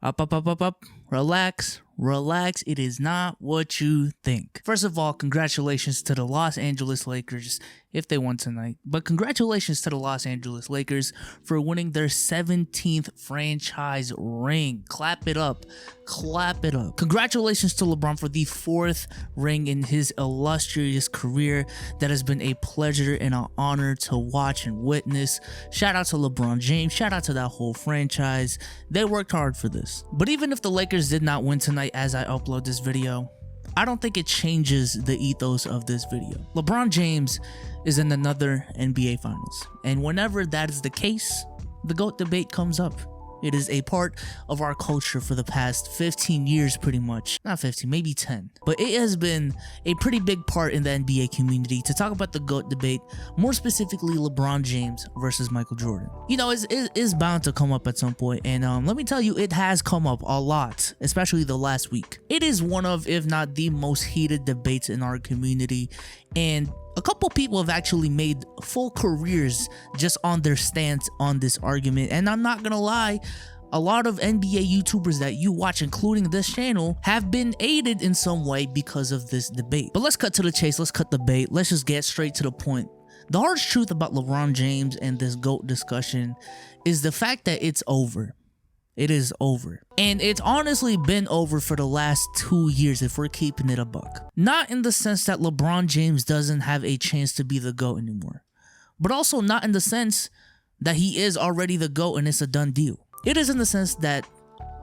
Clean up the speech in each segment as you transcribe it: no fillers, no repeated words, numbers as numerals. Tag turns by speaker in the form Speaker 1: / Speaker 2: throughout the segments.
Speaker 1: Up. Relax. It is not what you think. First of all, congratulations to the Los Angeles Lakers if they won tonight. But congratulations to the Los Angeles Lakers for winning their 17th franchise ring. Clap it up. Congratulations to LeBron for the 4th ring in his illustrious career. That has been a pleasure and an honor to watch and witness. Shout out to LeBron James. Shout out to that whole franchise. They worked hard for this. But even if the Lakers did not win tonight as I upload this video, I don't think it changes the ethos of this video. LeBron James is in another NBA Finals, and whenever that is the case, the GOAT debate comes up. It is a part of our culture for the past 15 years, pretty much. Not 15, maybe 10. But it has been a pretty big part in the NBA community to talk about the GOAT debate, more specifically LeBron James versus Michael Jordan. You know, it's bound to come up at some point, and let me tell you, it has come up a lot, especially the last week. It is one of, if not the most heated debates in our community, and a couple people have actually made full careers just on their stance on this argument. And I'm not gonna lie, a lot of NBA YouTubers that you watch, including this channel, have been aided in some way because of this debate. But let's cut to the chase. Let's cut the bait. Let's just get straight to the point. The harsh truth about LeBron James and this GOAT discussion is the fact that it's over. It is over. And it's honestly been over for the last 2 years if we're keeping it a buck. Not in the sense that LeBron James doesn't have a chance to be the GOAT anymore, but also not in the sense that he is already the GOAT and it's a done deal. It is in the sense that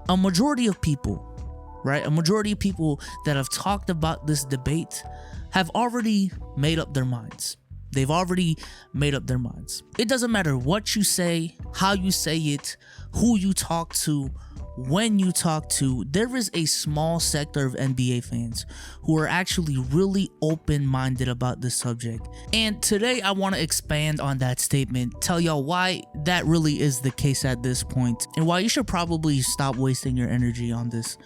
Speaker 1: a majority of people, right? A majority of people that have talked about this debate have already made up their minds. They've already made up their minds. It doesn't matter what you say, how you say it, who you talk to, when you talk to. There is a small sector of NBA fans who are actually really open-minded about this subject. And today I want to expand on that statement, tell y'all why that really is the case at this point, and why you should probably stop wasting your energy on this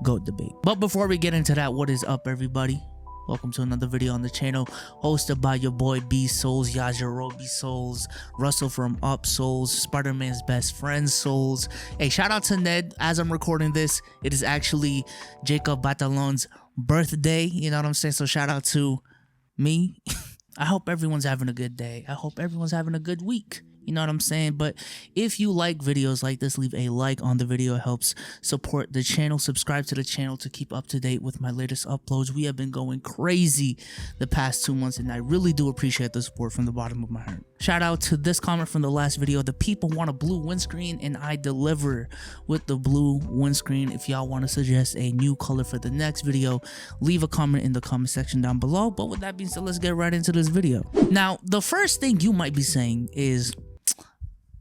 Speaker 1: GOAT debate. But before we get into that, what is up, everybody? Welcome to another video on the channel, hosted by your boy B Souls, Yajiro B Souls, Russell from Up Souls, Spider-Man's best friend Souls. Hey, shout out to Ned. As I'm recording this, it is actually Jacob Batalon's birthday. You know what I'm saying? So shout out to me. I hope everyone's having a good day. I hope everyone's having a good week. You know what I'm saying? But if you like videos like this, leave a like on the video. It helps support the channel. Subscribe to the channel to keep up to date with my latest uploads. We have been going crazy the past 2 months, and I really do appreciate the support from the bottom of my heart. Shout out to this comment from the last video. The people want a blue windscreen, and I deliver with the blue windscreen. If y'all want to suggest a new color for the next video, leave a comment in the comment section down below. But with that being said, let's get right into this video. Now, the first thing you might be saying is,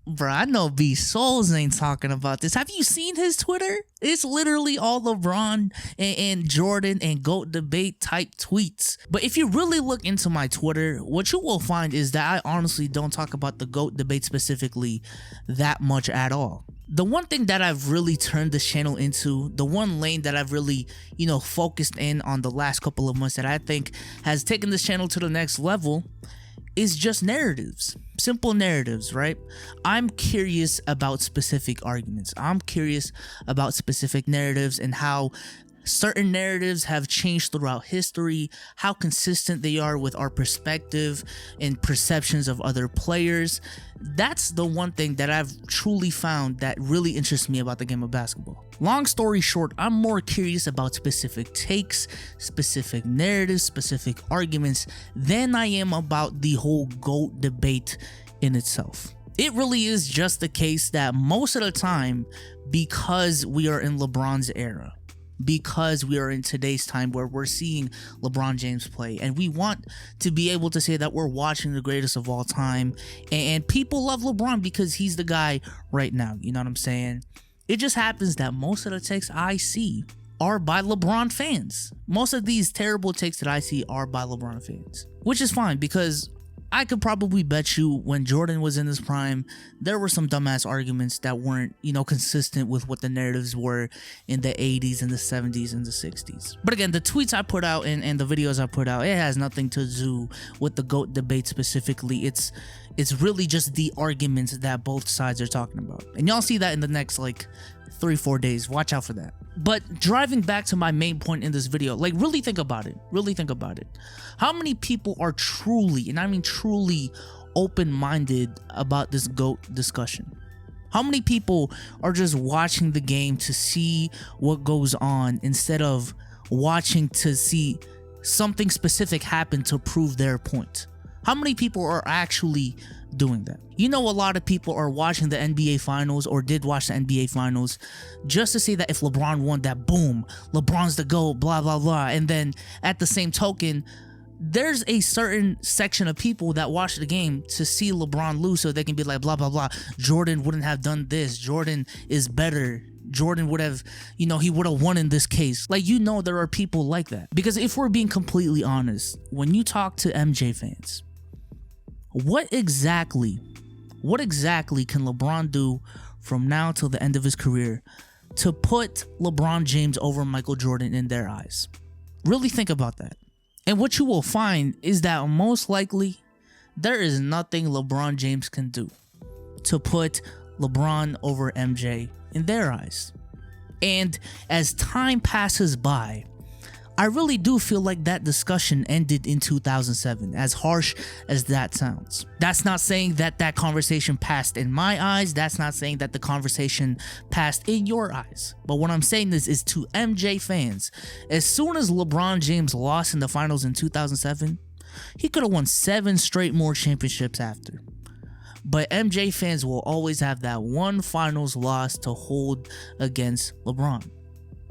Speaker 1: bro, I know B Souls ain't talking about this. Have you seen his Twitter? It's literally all LeBron and Jordan and GOAT debate type tweets. But if you really look into my Twitter, what you will find is that I honestly don't talk about the GOAT debate specifically that much at all. The one thing that I've really turned this channel into, the one lane that I've really, focused in on the last couple of months that I think has taken this channel to the next level, is just narratives. Simple narratives, right? I'm curious about specific arguments. I'm curious about specific narratives and how certain narratives have changed throughout history, how consistent they are with our perspective and perceptions of other players. That's the one thing that I've truly found that really interests me about the game of basketball. Long story short, I'm more curious about specific takes, specific narratives, specific arguments than I am about the whole GOAT debate in itself. It really is just the case that most of the time, because we are in LeBron's era, because we are in today's time where we're seeing LeBron James play, and we want to be able to say that we're watching the greatest of all time, and people love LeBron because he's the guy right now. You know what I'm saying? It just happens that most of the takes I see are by LeBron fans. Most of these terrible takes that I see are by LeBron fans, which is fine, because I could probably bet you when Jordan was in his prime, there were some dumbass arguments that weren't, consistent with what the narratives were in the 80s and the 70s and the 60s. But again, the tweets I put out and the videos I put out, it has nothing to do with the GOAT debate specifically. It's It's really just the arguments that both sides are talking about. And y'all see that in the next like 3-4 days. Watch out for that. But driving back to my main point in this video, like really think about it. Really think about it. How many people are truly, and I mean truly, open-minded about this GOAT discussion? How many people are just watching the game to see what goes on instead of watching to see something specific happen to prove their point? How many people are actually doing that? You know, a lot of people are watching the NBA Finals or did watch the NBA Finals just to see that if LeBron won, that boom, LeBron's the GOAT, blah, blah, blah. And then at the same token, there's a certain section of people that watch the game to see LeBron lose so they can be like, blah, blah, blah. Jordan wouldn't have done this. Jordan is better. Jordan would have, you know, he would have won in this case. Like, you know, there are people like that. Because if we're being completely honest, when you talk to MJ fans, what exactly can LeBron do from now till the end of his career to put LeBron James over Michael Jordan in their eyes? Really think about that. And what you will find is that most likely there is nothing LeBron James can do to put LeBron over MJ in their eyes. And as time passes by, I really do feel like that discussion ended in 2007, as harsh as that sounds. That's not saying that that conversation passed in my eyes. That's not saying that the conversation passed in your eyes. But what I'm saying is to MJ fans, as soon as LeBron James lost in the finals in 2007, he could have won 7 straight more championships after. But MJ fans will always have that one finals loss to hold against LeBron.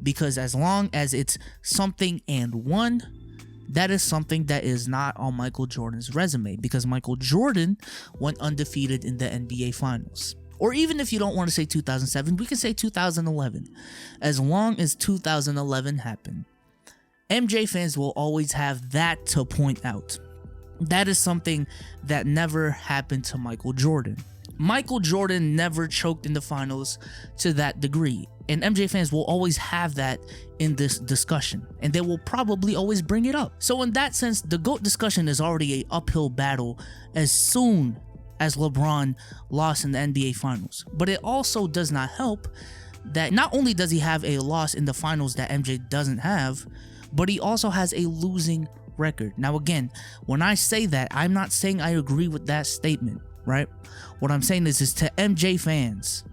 Speaker 1: Because as long as it's something and one, that is something that is not on Michael Jordan's resume. Because Michael Jordan went undefeated in the NBA Finals. Or even if you don't want to say 2007, we can say 2011. As long as 2011 happened, MJ fans will always have that to point out. That is something that never happened to Michael Jordan. Michael Jordan never choked in the finals to that degree. And MJ fans will always have that in this discussion. And they will probably always bring it up. So in that sense, the GOAT discussion is already an uphill battle as soon as LeBron lost in the NBA Finals. But it also does not help that not only does he have a loss in the finals that MJ doesn't have, but he also has a losing record. Now again, when I say that, I'm not saying I agree with that statement, right? What I'm saying is to MJ fans,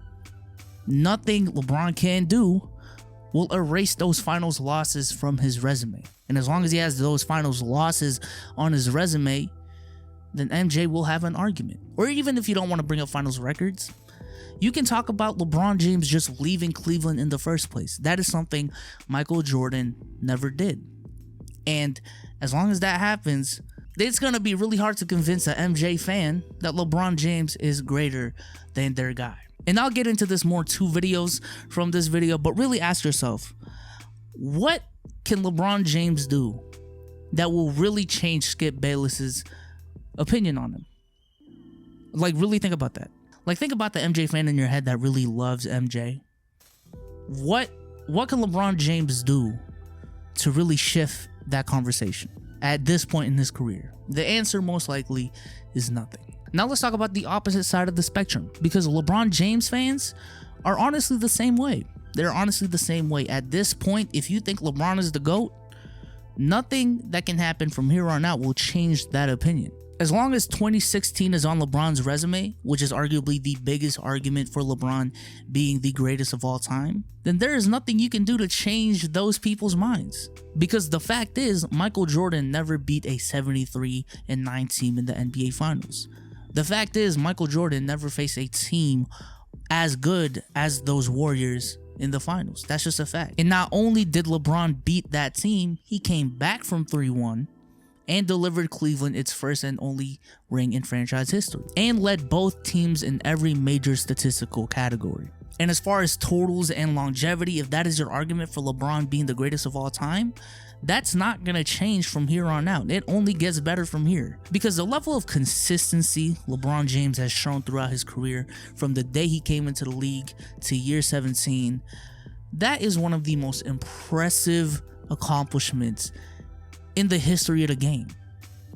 Speaker 1: nothing LeBron can do will erase those finals losses from his resume. And as long as he has those finals losses on his resume, then MJ will have an argument. Or even if you don't want to bring up finals records, you can talk about LeBron James just leaving Cleveland in the first place. That is something Michael Jordan never did. And as long as that happens, it's going to be really hard to convince an MJ fan that LeBron James is greater than their guy. And I'll get into this more 2 videos from this video, but really ask yourself, what can LeBron James do that will really change Skip Bayless's opinion on him? Like, really think about that. Like, think about the MJ fan in your head that really loves MJ. What can LeBron James do to really shift that conversation at this point in his career? The answer most likely is nothing. Now let's talk about the opposite side of the spectrum, because LeBron James fans are honestly the same way. They're honestly the same way. At this point, if you think LeBron is the GOAT, nothing that can happen from here on out will change that opinion. As long as 2016 is on LeBron's resume, which is arguably the biggest argument for LeBron being the greatest of all time, then there is nothing you can do to change those people's minds. Because the fact is, Michael Jordan never beat a 73-9 team in the NBA Finals. The fact is, Michael Jordan never faced a team as good as those Warriors in the finals. That's just a fact. And not only did LeBron beat that team, he came back from 3-1 and delivered Cleveland its first and only ring in franchise history, and led both teams in every major statistical category. And as far as totals and longevity, if that is your argument for LeBron being the greatest of all time, that's not going to change from here on out. It only gets better from here, because the level of consistency LeBron James has shown throughout his career, from the day he came into the league to year 17, that is one of the most impressive accomplishments in the history of the game.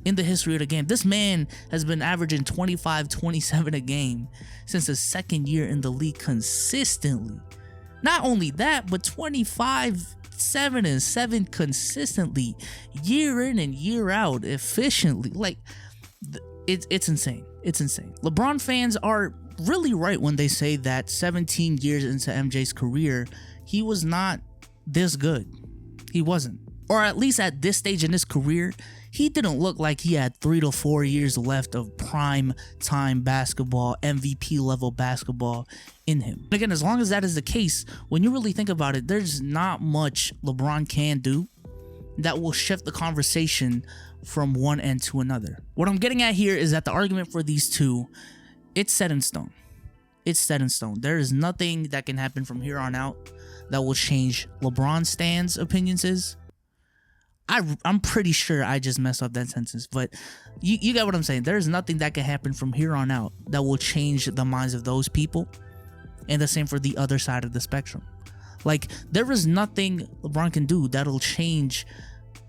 Speaker 1: in the history of the game. This man has been averaging 25, 27 a game since his second year in the league consistently. Not only that, but 25, 7 and 7 consistently, year in and year out, efficiently. Like, it's insane. It's insane. LeBron fans are really right when they say that 17 years into MJ's career, he was not this good. He wasn't. Or at least at this stage in his career, he didn't look like he had 3 to 4 years left of prime time basketball, MVP level basketball in him. Again, as long as that is the case, when you really think about it, there's not much LeBron can do that will shift the conversation from one end to another. What I'm getting at here is that the argument for these two, it's set in stone. It's set in stone. There is nothing that can happen from here on out that will change LeBron Stan's opinions is. I'm pretty sure I just messed up that sentence, but you get what I'm saying. There's nothing that can happen from here on out that will change the minds of those people, and the same for the other side of the spectrum. Like, there is nothing LeBron can do that'll change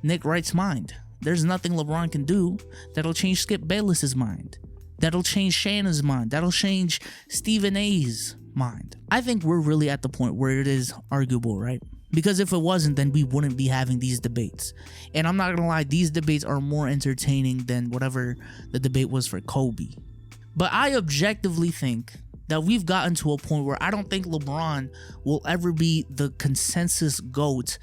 Speaker 1: Nick Wright's mind. There's nothing LeBron can do that'll change Skip Bayless's mind, that'll change Shannon's mind, that'll change Stephen A's mind. I think we're really at the point where it is arguable, right? Because if it wasn't, then we wouldn't be having these debates. And I'm not gonna lie, these debates are more entertaining than whatever the debate was for Kobe. But I objectively think that we've gotten to a point where I don't think LeBron will ever be the consensus GOAT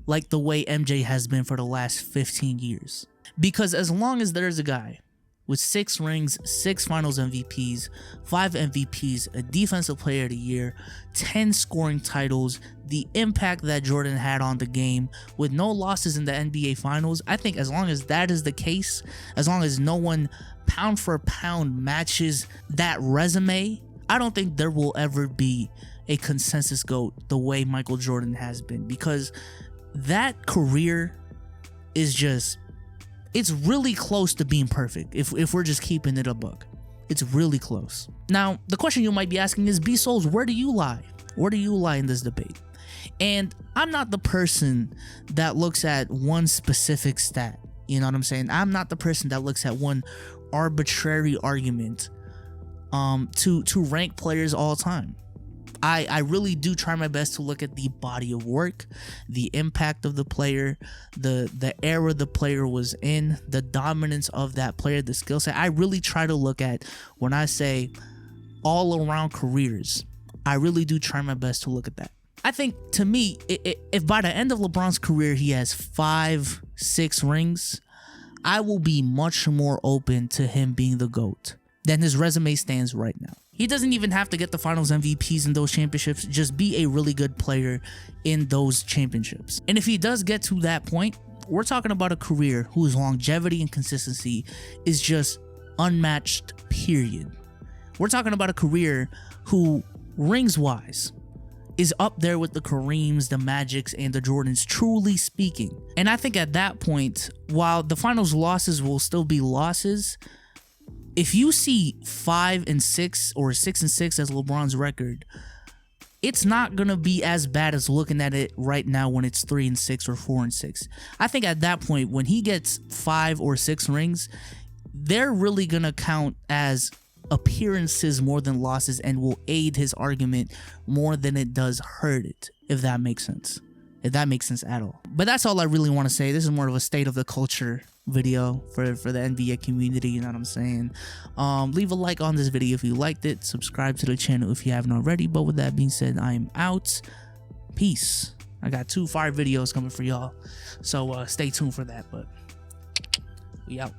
Speaker 1: like the way MJ has been for the last 15 years. Because as long as there's a guy with 6 rings, 6 finals MVPs, 5 MVPs, a defensive player of the year, 10 scoring titles, the impact that Jordan had on the game with no losses in the NBA finals, I think as long as that is the case, as long as no one pound for pound matches that resume, I don't think there will ever be a consensus GOAT the way Michael Jordan has been, because that career is just, it's really close to being perfect if we're just keeping it a buck. It's really close. Now, the question you might be asking is, B-Souls, where do you lie? Where do you lie in this debate? And I'm not the person that looks at one specific stat. You know what I'm saying? I'm not the person that looks at one arbitrary argument to rank players all time. I really do try my best to look at the body of work, the impact of the player, the era the player was in, the dominance of that player, the skill set. I really try to look at, when I say all around careers, I really do try my best to look at that. I think, to me, if by the end of LeBron's career he has 5, 6 rings, I will be much more open to him being the GOAT than his resume stands right now. He doesn't even have to get the finals MVPs in those championships, just be a really good player in those championships. And if he does get to that point, we're talking about a career whose longevity and consistency is just unmatched, period. We're talking about a career who, rings-wise, is up there with the Kareems, the Magics, and the Jordans, truly speaking. And I think at that point, while the finals losses will still be losses, if you see 5 and 6 or 6 and 6 as LeBron's record, it's not gonna be as bad as looking at it right now when it's 3 and 6 or 4 and 6. I think at that point, when he gets 5 or 6 rings, they're really gonna count as appearances more than losses and will aid his argument more than it does hurt it, if that makes sense. If that makes sense at all. But that's all I really want to say. This is more of a state of the culture video for the NBA community, you know what I'm saying? Leave a like on this video if you liked it. Subscribe to the channel if you haven't already. But with that being said, I am out. Peace. I got 2 fire videos coming for y'all, so stay tuned for that. But we out.